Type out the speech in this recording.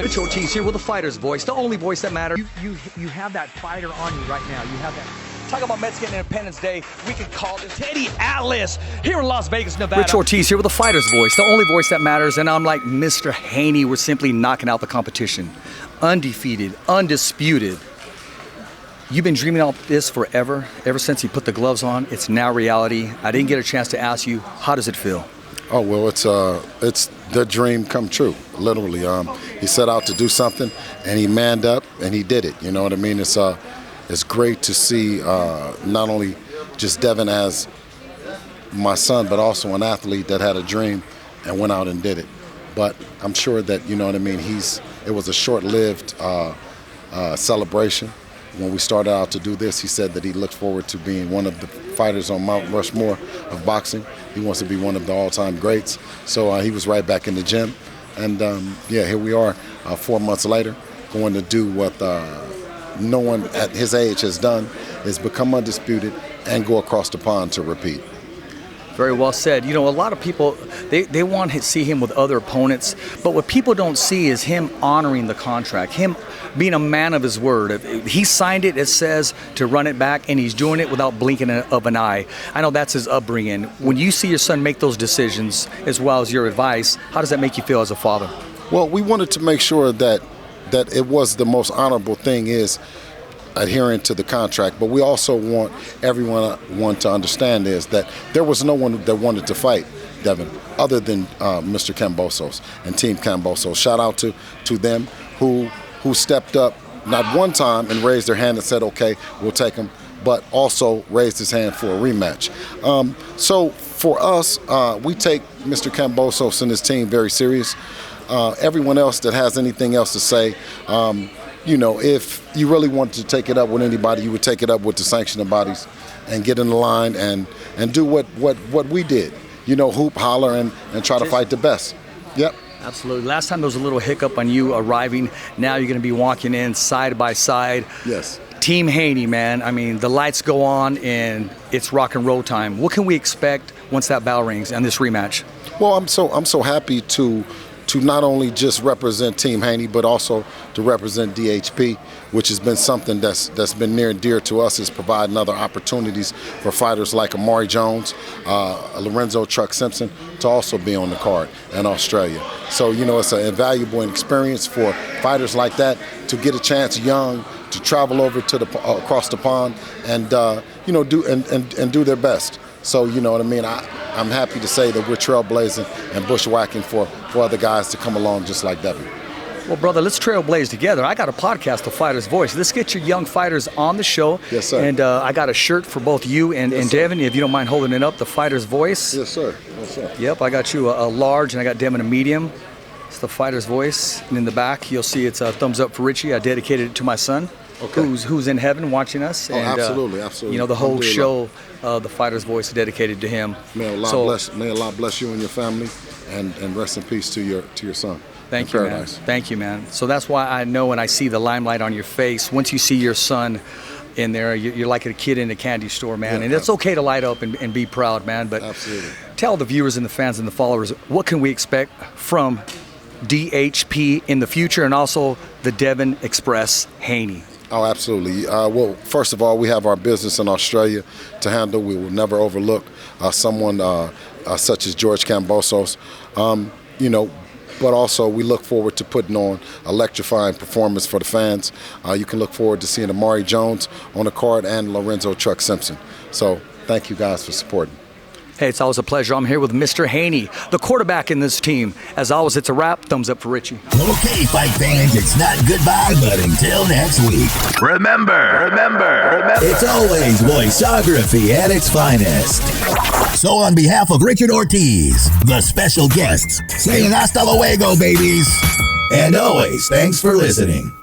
Rich Ortiz here with the fighter's voice, the only voice that matters. You have that fighter on you right now. You have that. Talk about Mets getting Independence Day. We could call this Teddy Atlas here in Las Vegas, Nevada. Rich Ortiz here with the fighter's voice, the only voice that matters. And I'm like Mr. Haney. We're simply knocking out the competition. Undefeated, undisputed. You've been dreaming about this forever, ever since you put the gloves on. It's now reality. I didn't get a chance to ask you, how does it feel? Oh, well, it's the dream come true, literally. He set out to do something, and he manned up, and he did it. You know what I mean? It's great to see not only just Devin as my son, but also an athlete that had a dream and went out and did it. But I'm sure that, you know what I mean, it was a short-lived celebration. When we started out to do this, he said that he looked forward to being one of the fighters on Mount Rushmore of boxing. He wants to be one of the all-time greats. So he was right back in the gym. And, yeah, here we are 4 months later, going to do what no one at his age has done, is become undisputed and go across the pond to repeat. Very well said. You know, a lot of people, they want to see him with other opponents, but what people don't see is him honoring the contract, him being a man of his word. If he signed it, it says to run it back, and he's doing it without blinking of an eye. I know that's his upbringing. When you see your son make those decisions, as well as your advice, how does that make you feel as a father? Well, we wanted to make sure that it was the most honorable thing is adhering to the contract, but we also want everyone to understand is that there was no one that wanted to fight Devin other than Mr. Kambosos and Team Kambosos. Shout out to them who stepped up not one time and raised their hand and said, okay, we'll take him, but also raised his hand for a rematch. So for us, we take Mr. Kambosos and his team very serious. Everyone else that has anything else to say, you know, if you really wanted to take it up with anybody, you would take it up with the sanctioning bodies and get in the line and do what we did. You know, hoop, holler, and try to fight the best. Yep. Absolutely. Last time there was a little hiccup on you arriving. Now you're going to be walking in side by side. Yes. Team Haney, man. I mean, the lights go on and it's rock and roll time. What can we expect once that bell rings and this rematch? Well, I'm so happy to not only just represent Team Haney, but also to represent DHP, which has been something that's been near and dear to us, is providing other opportunities for fighters like Amari Jones, Lorenzo Truck Simpson, to also be on the card in Australia. So, you know, it's an invaluable experience for fighters like that to get a chance young to travel over to across the pond and you know, do their best. So, you know what I mean? I'm happy to say that we're trailblazing and bushwhacking for other guys to come along just like Devin. Well, brother, let's trailblaze together. I got a podcast, The Fighter's Voice. Let's get your young fighters on the show. Yes, sir. And I got a shirt for both you and Devin, if you don't mind holding it up, The Fighter's Voice. Yes, sir. Yes, sir. Yep, I got you a large, and I got Devin a medium. It's The Fighter's Voice. And in the back, you'll see it's a thumbs up for Richie. I dedicated it to my son. Okay. Who's in heaven watching us. Oh, and, absolutely. You know, the whole show, The Fighter's Voice, is dedicated to him. May Allah bless you and your family, and rest in peace to your son. Thank you, man. Thank you, man. So that's why I know when I see the limelight on your face, once you see your son in there, you're like a kid in a candy store, man. Yeah, and it's okay to light up and be proud, man. But absolutely. Tell the viewers and the fans and the followers, what can we expect from DHP in the future, and also the Devin Express Haney? Oh, absolutely. Well, first of all, we have our business in Australia to handle. We will never overlook someone such as George Kambosos, you know, but also we look forward to putting on electrifying performance for the fans. You can look forward to seeing Amari Jones on the card and Lorenzo Truck Simpson. So thank you guys for supporting. Hey, it's always a pleasure. I'm here with Mr. Haney, the quarterback in this team. As always, it's a wrap. Thumbs up for Richie. Okay, fight fans, it's not goodbye, but until next week. Remember, it's always voiceography at its finest. So on behalf of Richard Ortiz, the special guests, saying hasta luego, babies. And always, thanks for listening.